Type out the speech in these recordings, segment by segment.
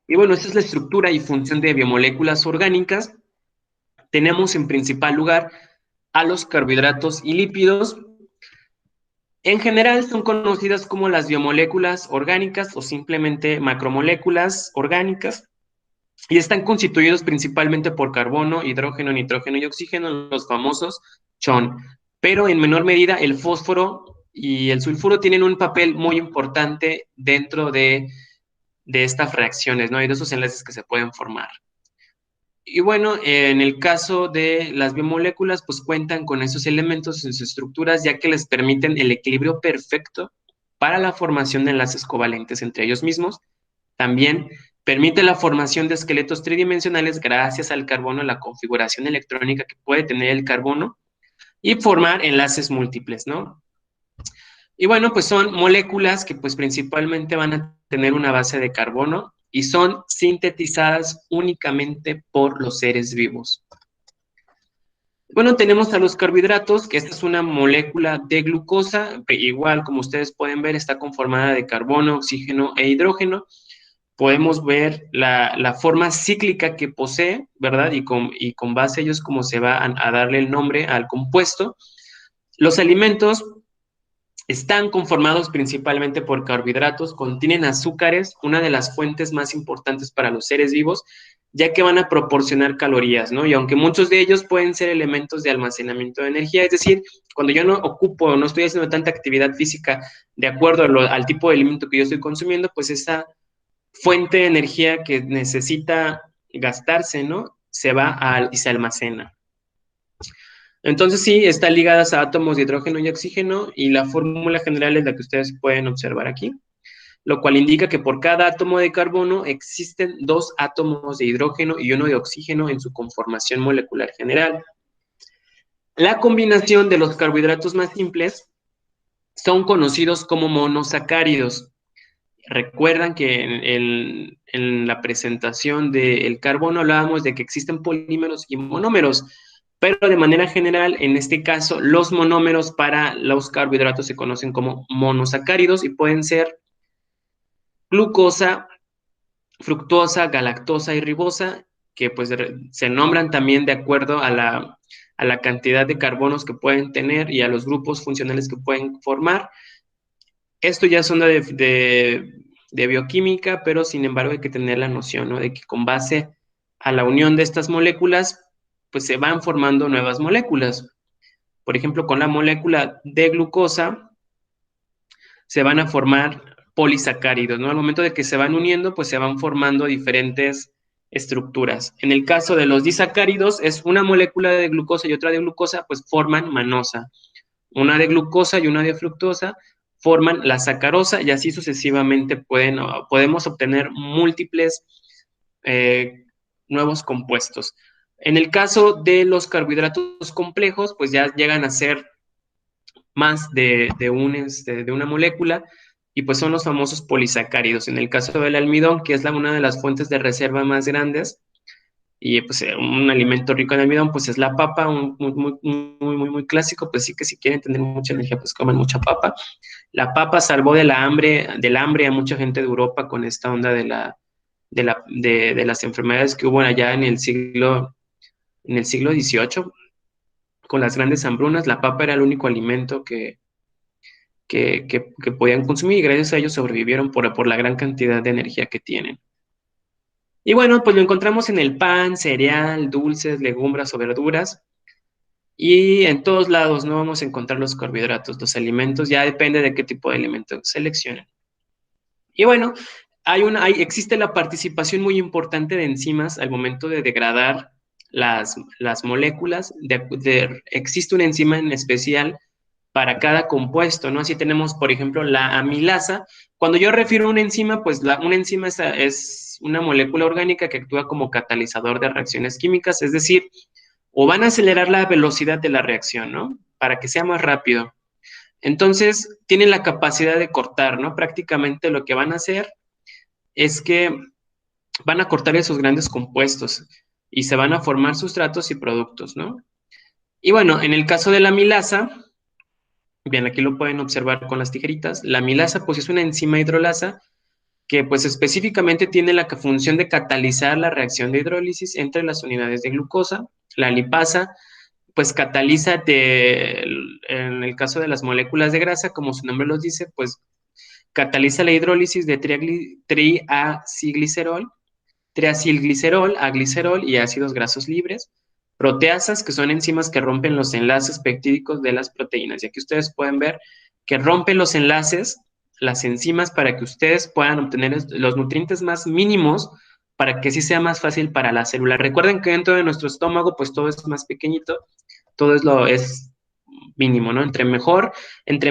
Y bueno, esta es la estructura y función de biomoléculas orgánicas. Tenemos en principal lugar a los carbohidratos y lípidos. En general son conocidas como las biomoléculas orgánicas o simplemente macromoléculas orgánicas y están constituidos principalmente por carbono, hidrógeno, nitrógeno y oxígeno, los famosos CHON. Pero en menor medida el fósforo y el sulfuro tienen un papel muy importante dentro de estas reacciones, ¿no? Y de esos enlaces que se pueden formar. Y bueno, en el caso de las biomoléculas, pues cuentan con esos elementos en sus estructuras, ya que les permiten el equilibrio perfecto para la formación de enlaces covalentes entre ellos mismos. También permite la formación de esqueletos tridimensionales gracias al carbono, la configuración electrónica que puede tener el carbono y formar enlaces múltiples, ¿no? Y bueno, pues son moléculas que pues principalmente van a tener una base de carbono y son sintetizadas únicamente por los seres vivos. Bueno, tenemos a los carbohidratos, que esta es una molécula de glucosa, igual como ustedes pueden ver está conformada de carbono, oxígeno e hidrógeno. Podemos ver la forma cíclica que posee, ¿verdad? Y con base a ellos cómo se va a darle el nombre al compuesto. Los alimentos están conformados principalmente por carbohidratos, contienen azúcares, una de las fuentes más importantes para los seres vivos, ya que van a proporcionar calorías, ¿no? Y aunque muchos de ellos pueden ser elementos de almacenamiento de energía, es decir, cuando yo no ocupo, no estoy haciendo tanta actividad física de acuerdo al tipo de alimento que yo estoy consumiendo, pues esa fuente de energía que necesita gastarse, ¿no? Y se almacena. Entonces sí, están ligadas a átomos de hidrógeno y oxígeno y la fórmula general es la que ustedes pueden observar aquí, lo cual indica que por cada átomo de carbono existen 2 átomos de hidrógeno y 1 de oxígeno en su conformación molecular general. La combinación de los carbohidratos más simples son conocidos como monosacáridos. Recuerdan que en la presentación del carbono hablábamos de que existen polímeros y monómeros, pero de manera general, en este caso, los monómeros para los carbohidratos se conocen como monosacáridos y pueden ser glucosa, fructosa, galactosa y ribosa, que pues se nombran también de acuerdo a la cantidad de carbonos que pueden tener y a los grupos funcionales que pueden formar. Esto ya son de bioquímica, pero sin embargo hay que tener la noción, ¿no? De que con base a la unión de estas moléculas, pues se van formando nuevas moléculas. Por ejemplo, con la molécula de glucosa se van a formar polisacáridos, ¿no? Al momento de que se van uniendo, pues se van formando diferentes estructuras. En el caso de los disacáridos, es una molécula de glucosa y otra de glucosa, pues forman manosa. Una de glucosa y una de fructosa forman la sacarosa y así sucesivamente podemos obtener múltiples nuevos compuestos. En el caso de los carbohidratos complejos, pues ya llegan a ser más de una molécula y pues son los famosos polisacáridos. En el caso del almidón, que es una de las fuentes de reserva más grandes, y pues un alimento rico en almidón, pues es la papa, muy clásico, pues sí que si quieren tener mucha energía, pues coman mucha papa. La papa salvó del hambre a mucha gente de Europa con esta onda de las enfermedades que hubo allá en el siglo XVIII, con las grandes hambrunas. La papa era el único alimento que podían consumir y gracias a ellos sobrevivieron por la gran cantidad de energía que tienen. Y bueno, pues lo encontramos en el pan, cereal, dulces, legumbres o verduras. Y en todos lados no vamos a encontrar los carbohidratos, los alimentos, ya depende de qué tipo de alimento seleccionen. Y bueno, existe la participación muy importante de enzimas al momento de degradar las moléculas. Existe una enzima en especial para cada compuesto, ¿no? Así tenemos, por ejemplo, la amilasa. Cuando yo refiero a una enzima, pues una enzima es una molécula orgánica que actúa como catalizador de reacciones químicas, es decir, o van a acelerar la velocidad de la reacción, ¿no? Para que sea más rápido. Entonces, tienen la capacidad de cortar, ¿no? Prácticamente lo que van a hacer es que van a cortar esos grandes compuestos y se van a formar sustratos y productos, ¿no? Y bueno, en el caso de la amilasa, bien, aquí lo pueden observar con las tijeritas. La amilasa, pues es una enzima hidrolasa que pues específicamente tiene la función de catalizar la reacción de hidrólisis entre las unidades de glucosa. La lipasa pues cataliza en el caso de las moléculas de grasa, como su nombre los dice, pues cataliza la hidrólisis de triacilglicerol a glicerol y ácidos grasos libres, proteasas, que son enzimas que rompen los enlaces peptídicos de las proteínas. Y aquí ustedes pueden ver que rompen los enlaces, las enzimas, para que ustedes puedan obtener los nutrientes más mínimos para que sí sea más fácil para la célula. Recuerden que dentro de nuestro estómago, pues todo es más pequeñito, todo es mínimo, ¿no? Entre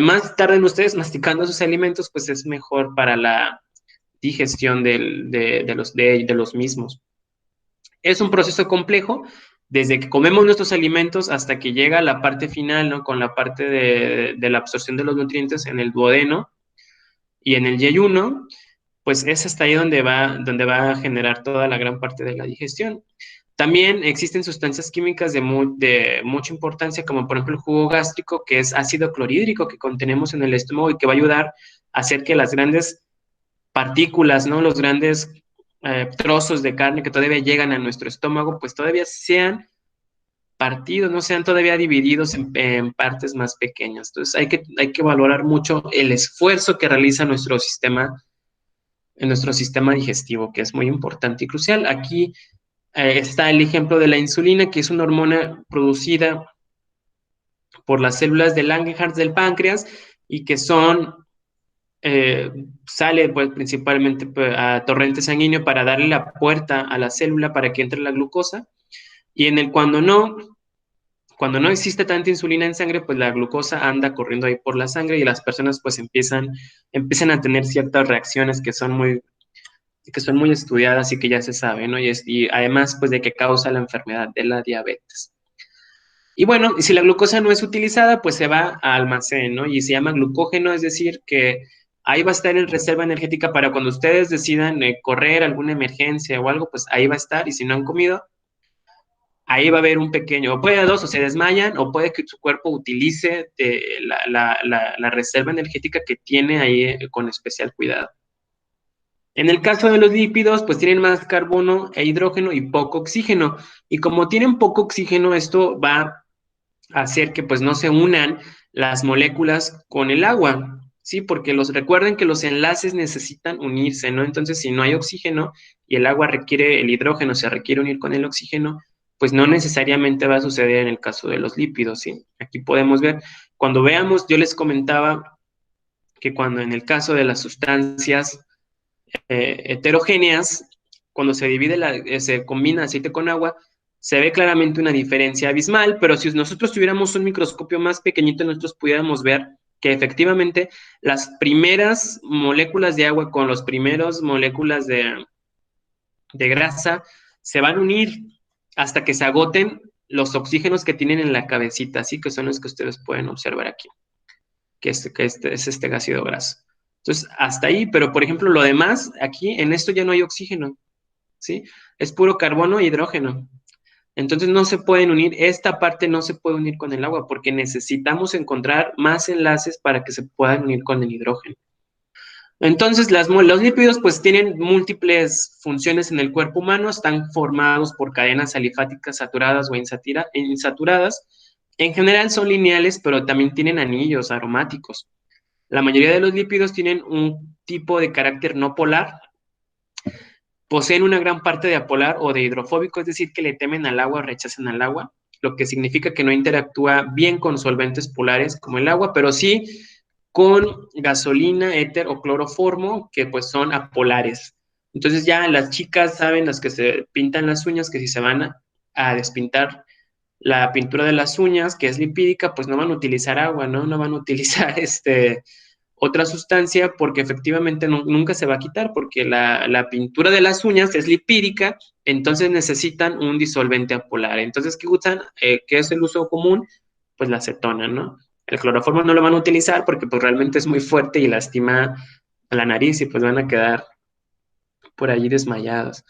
más tarden ustedes masticando sus alimentos, pues es mejor para la digestión de los mismos. Es un proceso complejo, desde que comemos nuestros alimentos hasta que llega la parte final, ¿no? Con la parte de la absorción de los nutrientes en el duodeno y en el yeyuno, pues es hasta ahí donde va a generar toda la gran parte de la digestión. También existen sustancias químicas de mucha importancia, como por ejemplo el jugo gástrico, que es ácido clorhídrico que contenemos en el estómago y que va a ayudar a hacer que las grandes partículas, ¿no? Los grandes trozos de carne que todavía llegan a nuestro estómago, pues todavía sean partidos, no sean todavía divididos en partes más pequeñas. Entonces hay que valorar mucho el esfuerzo que realiza en nuestro sistema digestivo, que es muy importante y crucial. Aquí está el ejemplo de la insulina, que es una hormona producida por las células de Langerhans del páncreas y que sale pues principalmente pues, a torrente sanguíneo para darle la puerta a la célula para que entre la glucosa. Y cuando no existe tanta insulina en sangre, pues la glucosa anda corriendo ahí por la sangre y las personas pues empiezan a tener ciertas reacciones que son muy estudiadas y que ya se sabe, ¿no? Y además, pues, de que causa la enfermedad de la diabetes. Y bueno, y si la glucosa no es utilizada, pues se va a almacén, ¿no? Y se llama glucógeno, es decir, que ahí va a estar en reserva energética para cuando ustedes decidan correr alguna emergencia o algo, pues ahí va a estar. Y si no han comido, ahí va a haber un pequeño, o puede dos, o se desmayan, o puede que su cuerpo utilice la reserva energética que tiene ahí con especial cuidado. En el caso de los lípidos, pues tienen más carbono e hidrógeno y poco oxígeno. Y como tienen poco oxígeno, esto va a hacer que pues no se unan las moléculas con el agua, ¿sí? Porque recuerden que los enlaces necesitan unirse, ¿no? Entonces, si no hay oxígeno y el agua requiere el hidrógeno, se requiere unir con el oxígeno, pues no necesariamente va a suceder en el caso de los lípidos, ¿sí? Aquí podemos ver, cuando veamos, yo les comentaba que cuando en el caso de las sustancias heterogéneas, cuando se combina aceite con agua, se ve claramente una diferencia abismal, pero si nosotros tuviéramos un microscopio más pequeñito, nosotros pudiéramos ver que efectivamente las primeras moléculas de agua con las primeras moléculas de grasa se van a unir hasta que se agoten los oxígenos que tienen en la cabecita, así que son los que ustedes pueden observar aquí, que es este ácido graso. Entonces, hasta ahí, pero por ejemplo, lo demás, aquí en esto ya no hay oxígeno, ¿sí? Es puro carbono e hidrógeno. Entonces no se pueden unir, esta parte no se puede unir con el agua porque necesitamos encontrar más enlaces para que se puedan unir con el hidrógeno. Entonces los lípidos pues tienen múltiples funciones en el cuerpo humano, están formados por cadenas alifáticas saturadas o insaturadas. En general son lineales, pero también tienen anillos aromáticos. La mayoría de los lípidos tienen un tipo de carácter no polar, poseen una gran parte de apolar o de hidrofóbico, es decir, que le temen al agua o rechazan al agua, lo que significa que no interactúa bien con solventes polares como el agua, pero sí con gasolina, éter o cloroformo, que pues son apolares. Entonces ya las chicas saben, las que se pintan las uñas, que si se van a despintar la pintura de las uñas, que es lipídica, pues no van a utilizar agua, ¿no? No van a utilizar otra sustancia porque efectivamente nunca se va a quitar porque la pintura de las uñas es lipídica, entonces necesitan un disolvente apolar. Entonces, ¿qué usan? ¿Qué es el uso común? Pues la acetona, ¿no? El cloroformo no lo van a utilizar porque pues realmente es muy fuerte y lastima a la nariz y pues van a quedar por allí desmayados.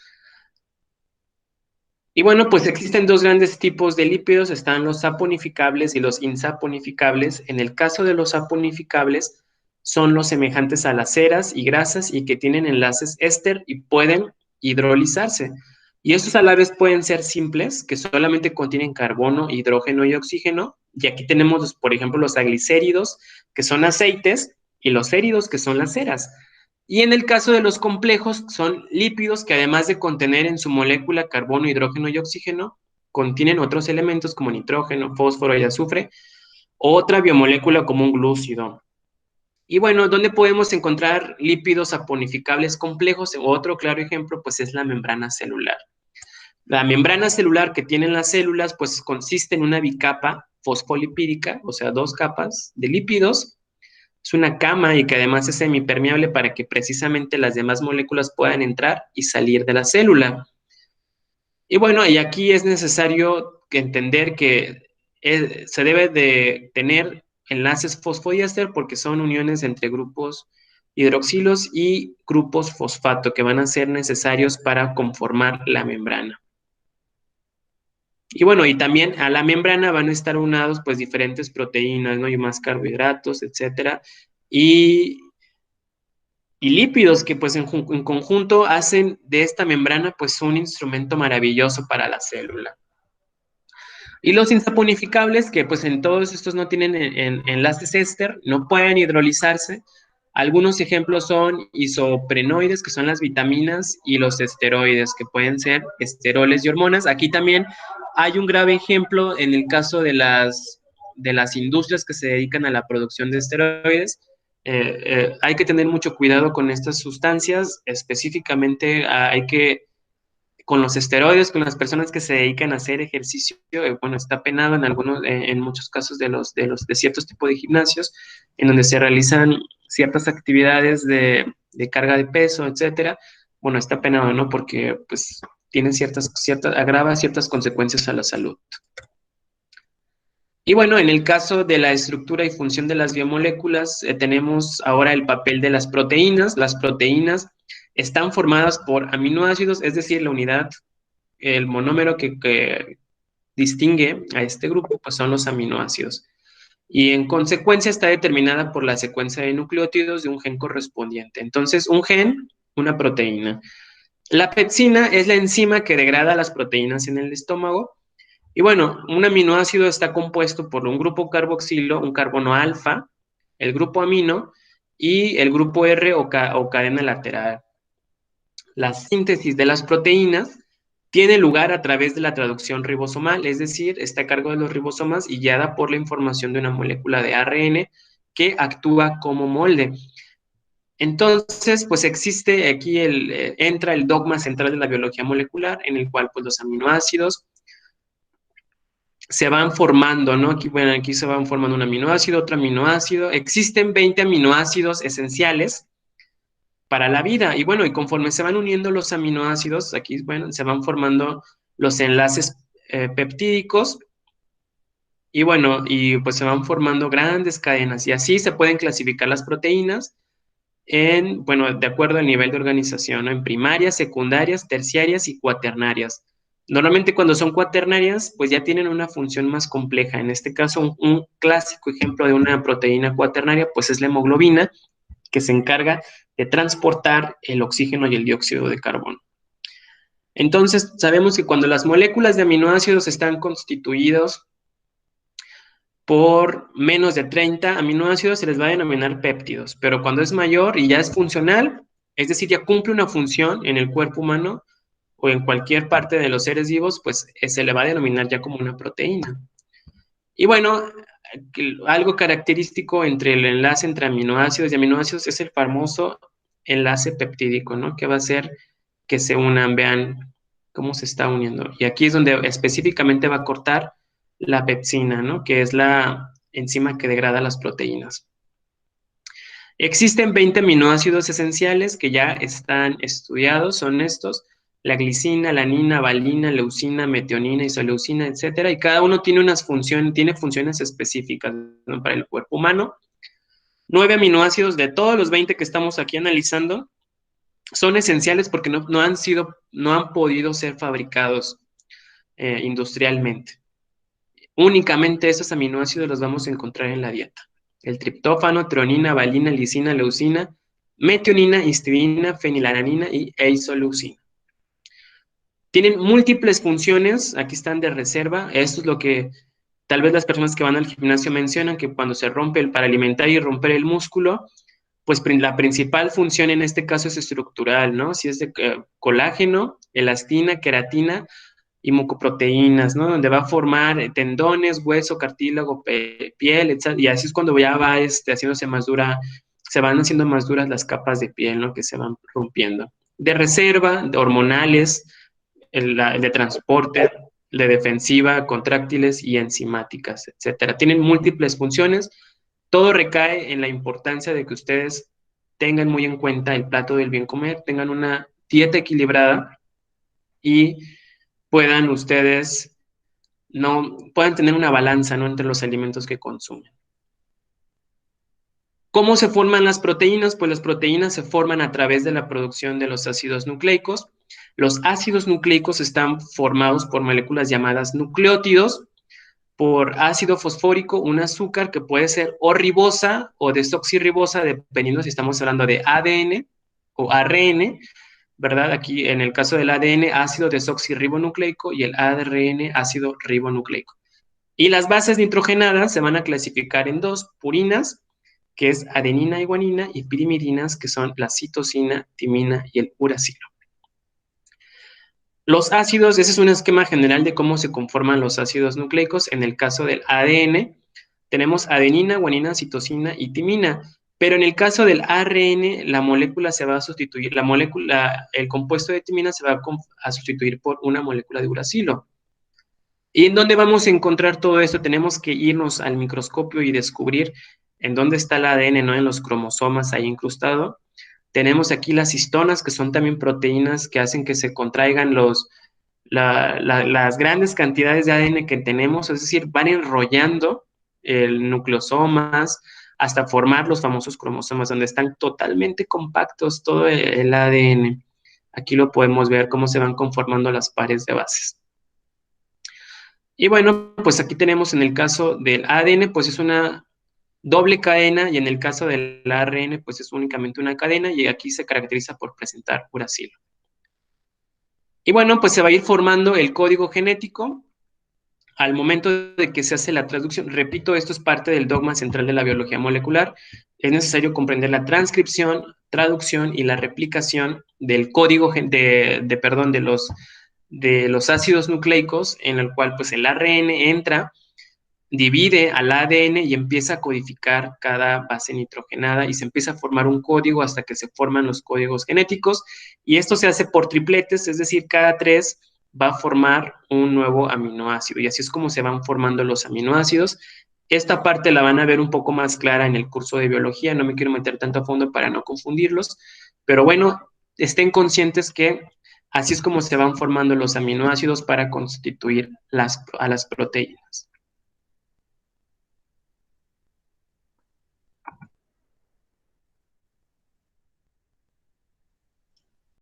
Y bueno, pues existen dos grandes tipos de lípidos, están los saponificables y los insaponificables. En el caso de los saponificables, son los semejantes a las ceras y grasas y que tienen enlaces éster y pueden hidrolizarse. Y estos a la vez pueden ser simples, que solamente contienen carbono, hidrógeno y oxígeno. Y aquí tenemos, por ejemplo, los aglicéridos, que son aceites, y los éridos, que son las ceras. Y en el caso de los complejos, son lípidos que además de contener en su molécula carbono, hidrógeno y oxígeno, contienen otros elementos como nitrógeno, fósforo y azufre, otra biomolécula como un glúcido. Y bueno, ¿dónde podemos encontrar lípidos saponificables complejos? Otro claro ejemplo, pues es la membrana celular. La membrana celular que tienen las células, pues consiste en una bicapa fosfolipídica, o sea, dos capas de lípidos. Es una cama y que además es semipermeable para que precisamente las demás moléculas puedan entrar y salir de la célula. Y bueno, y aquí es necesario entender que se debe de tener enlaces fosfodiéster porque son uniones entre grupos hidroxilos y grupos fosfato que van a ser necesarios para conformar la membrana. Y bueno, y también a la membrana van a estar unados pues diferentes proteínas, ¿no? Y más carbohidratos, etcétera. Y lípidos que pues en conjunto hacen de esta membrana pues un instrumento maravilloso para la célula. Y los insaponificables, que pues en todos estos no tienen enlaces éster, no pueden hidrolizarse. Algunos ejemplos son isoprenoides, que son las vitaminas, y los esteroides, que pueden ser esteroles y hormonas. Aquí también hay un grave ejemplo en el caso de las industrias que se dedican a la producción de esteroides. Hay que tener mucho cuidado con estas sustancias, específicamente hay que con los esteroides, con las personas que se dedican a hacer ejercicio, bueno, está penado en algunos, en muchos casos de ciertos tipos de gimnasios, en donde se realizan ciertas actividades de carga de peso, etcétera. Bueno, está penado, ¿no? Porque, pues, tienen agrava ciertas consecuencias a la salud. Y bueno, en el caso de la estructura y función de las biomoléculas, tenemos ahora el papel de las proteínas. Las proteínas están formadas por aminoácidos, es decir, la unidad, el monómero que distingue a este grupo, pues son los aminoácidos. Y en consecuencia está determinada por la secuencia de nucleótidos de un gen correspondiente. Entonces, un gen, una proteína. La pepsina es la enzima que degrada las proteínas en el estómago. Y bueno, un aminoácido está compuesto por un grupo carboxilo, un carbono alfa, el grupo amino y el grupo R o cadena lateral. La síntesis de las proteínas tiene lugar a través de la traducción ribosomal, es decir, está a cargo de los ribosomas y guiada por la información de una molécula de ARN que actúa como molde. Entonces, pues existe aquí entra el dogma central de la biología molecular, en el cual pues los aminoácidos se van formando, ¿no? Aquí, bueno, aquí se van formando un aminoácido, otro aminoácido. Existen 20 aminoácidos esenciales para la vida. Y bueno, y conforme se van uniendo los aminoácidos, aquí, bueno, se van formando los enlaces peptídicos. Y bueno, y pues se van formando grandes cadenas. Y así se pueden clasificar las proteínas en, bueno, de acuerdo al nivel de organización, ¿no? En primarias, secundarias, terciarias y cuaternarias. Normalmente cuando son cuaternarias, pues ya tienen una función más compleja. En este caso, un clásico ejemplo de una proteína cuaternaria, pues es la hemoglobina, que se encarga de transportar el oxígeno y el dióxido de carbono. Entonces, sabemos que cuando las moléculas de aminoácidos están constituidos por menos de 30 aminoácidos, se les va a denominar péptidos, pero cuando es mayor y ya es funcional, es decir, ya cumple una función en el cuerpo humano o en cualquier parte de los seres vivos, pues se le va a denominar ya como una proteína. Y bueno, algo característico entre el enlace entre aminoácidos y aminoácidos es el famoso enlace peptídico, ¿no? Que va a hacer que se unan, vean cómo se está uniendo. Y aquí es donde específicamente va a cortar la pepsina, ¿no? Que es la enzima que degrada las proteínas. Existen 20 aminoácidos esenciales que ya están estudiados, son estos: la glicina, alanina, valina, leucina, metionina, isoleucina, etcétera, y cada uno tiene tiene funciones específicas, ¿no? Para el cuerpo humano. 9 aminoácidos de todos los 20 que estamos aquí analizando son esenciales porque no han podido ser fabricados industrialmente. Únicamente esos aminoácidos los vamos a encontrar en la dieta. el triptófano, treonina, valina, lisina, leucina, metionina, histidina, fenilalanina y isoleucina. Tienen múltiples funciones, aquí están de reserva. Esto es lo que tal vez las personas que van al gimnasio mencionan, que cuando se rompe para alimentar y romper el músculo, pues la principal función en este caso es estructural, ¿no? Si es de colágeno, elastina, queratina y mucoproteínas, ¿no? Donde va a formar tendones, hueso, cartílago, piel, etc. Y así es cuando ya va haciéndose más dura, se van haciendo más duras las capas de piel, ¿no? Que se van rompiendo. De reserva, de hormonales, el de transporte, de defensiva, contráctiles y enzimáticas, etcétera. Tienen múltiples funciones. Todo recae en la importancia de que ustedes tengan muy en cuenta el plato del bien comer, tengan una dieta equilibrada y puedan ustedes puedan tener una balanza, ¿no?, entre los alimentos que consumen. ¿Cómo se forman las proteínas? Pues las proteínas se forman a través de la producción de los ácidos nucleicos. Los ácidos nucleicos están formados por moléculas llamadas nucleótidos, por ácido fosfórico, un azúcar que puede ser o ribosa o desoxirribosa, dependiendo si estamos hablando de ADN o ARN, ¿verdad? Aquí en el caso del ADN, ácido desoxirribonucleico, y el ARN, ácido ribonucleico. Y las bases nitrogenadas se van a clasificar en dos: purinas, que es adenina y guanina, y pirimidinas, que son la citosina, timina y el uracilo. Los ácidos, ese es un esquema general de cómo se conforman los ácidos nucleicos. En el caso del ADN, tenemos adenina, guanina, citosina y timina. Pero en el caso del ARN, la molécula se va a sustituir, el compuesto de timina se va a sustituir por una molécula de uracilo. ¿Y en dónde vamos a encontrar todo esto? Tenemos que irnos al microscopio y descubrir en dónde está el ADN, ¿no? En los cromosomas ahí incrustado. Tenemos aquí las histonas, que son también proteínas que hacen que se contraigan las grandes cantidades de ADN que tenemos, es decir, van enrollando el nucleosomas hasta formar los famosos cromosomas, donde están totalmente compactos todo el ADN. Aquí lo podemos ver cómo se van conformando las pares de bases. Y bueno, pues aquí tenemos en el caso del ADN, pues es una doble cadena, y en el caso del ARN, pues es únicamente una cadena, y aquí se caracteriza por presentar uracilo. Y bueno, pues se va a ir formando el código genético al momento de que se hace la traducción. Repito, esto es parte del dogma central de la biología molecular. Es necesario comprender la transcripción, traducción y la replicación del código de los ácidos nucleicos, en el cual pues el ARN entra, divide al ADN y empieza a codificar cada base nitrogenada, y se empieza a formar un código hasta que se forman los códigos genéticos, y esto se hace por tripletes, es decir, cada 3 va a formar un nuevo aminoácido, y así es como se van formando los aminoácidos. Esta parte la van a ver un poco más clara en el curso de biología, no me quiero meter tanto a fondo para no confundirlos, pero bueno, estén conscientes que así es como se van formando los aminoácidos para constituir a las proteínas.